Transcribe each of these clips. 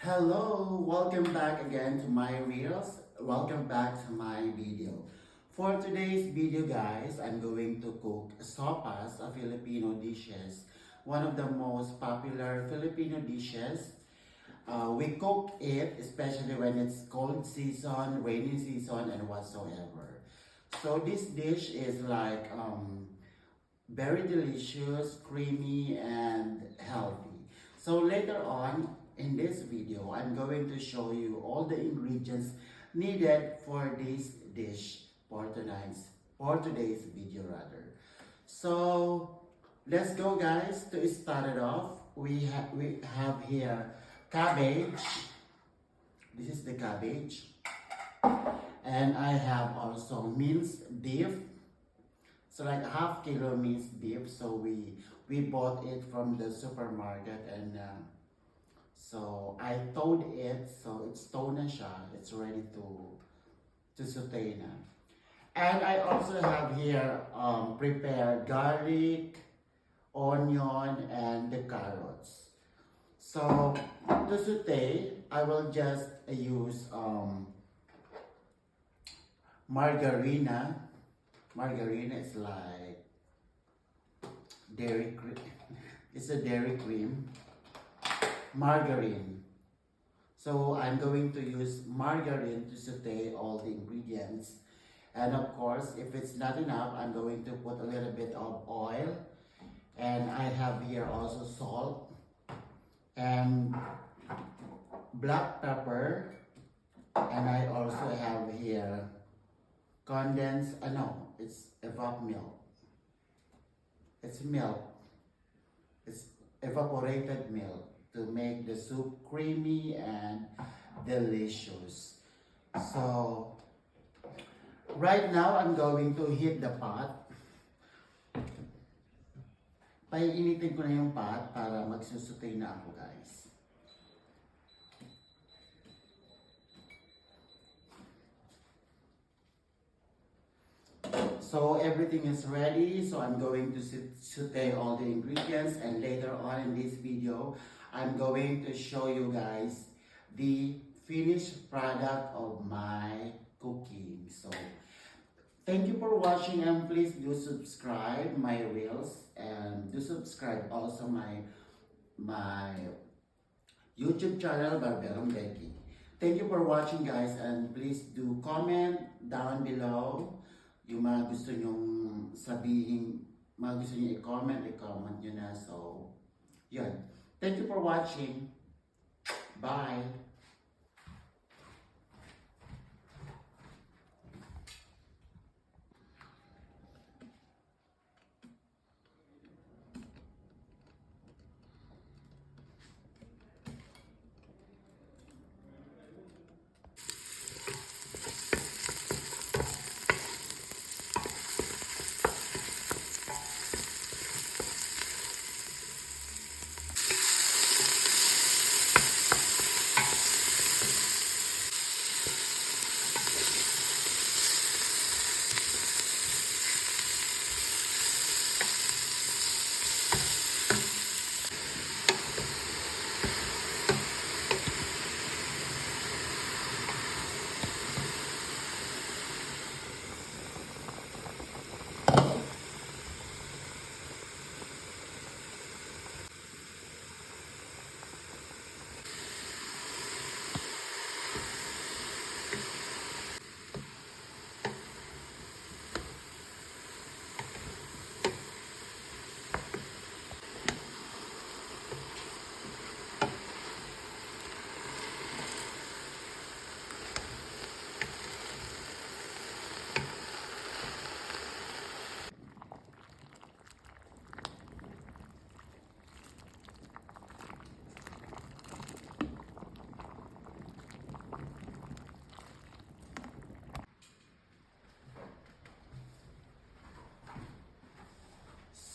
Hello, welcome back again to my reels. Welcome back to my video. For today's video guys, I'm going to cook sopas, a Filipino dishes. One of the most popular Filipino dishes. We cook it especially when it's cold season, rainy season, and whatsoever. So this dish is like very delicious, creamy, and healthy. So later on in this video, I'm going to show you all the ingredients needed for this dish for today's video rather. So let's go guys. To start it off, we have here cabbage. This is the cabbage. And I have also minced beef. So like half kilo minced beef. So we bought it from the supermarket and so I thawed it. So it's thawed na siya. It's ready to saute na. And I also have here prepared garlic, onion, and the carrots. So to saute, I will just use margarina. Margarina is like dairy cream. It's a dairy cream. Margarine. So I'm going to use margarine to saute all the ingredients. And of course, if it's not enough, I'm going to put a little bit of oil. And I have here also salt and black pepper. And I also have here condensed, no, it's evap milk. It's milk. It's evaporated milk to make the soup creamy and delicious. So, right now, I'm going to heat the pot. Painitin ko na yung pot para magsusutay na ako guys. So everything is ready, so I'm going to saute all the ingredients, and later on in this video, I'm going to show you guys the finished product of my cooking. So thank you for watching, and please do subscribe my reels, and do subscribe also my YouTube channel, Barberong Becky. Thank you for watching guys, and please do comment down below yung mga gusto nyong sabihin, mga gusto nyo i-comment nyo na. So, yun. Thank you for watching. Bye!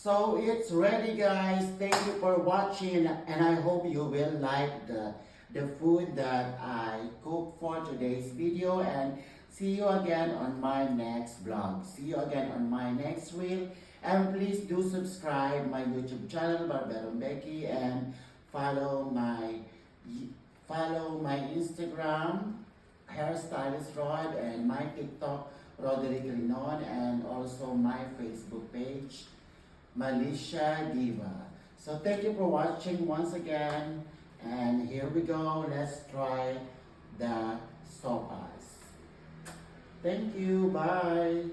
So it's ready guys. Thank you for watching, and I hope you will like the food that I cook for today's video, and see you again on my next vlog. See you again on my next reel, and please do subscribe my YouTube channel Barberong Becky, and follow my Follow my Instagram, Hairstylist Rod, and my TikTok, Roderick Rinon, and also my Facebook page, Malicia Diva. So thank you for watching once again. And here we go. Let's try the sopas. Thank you. Bye.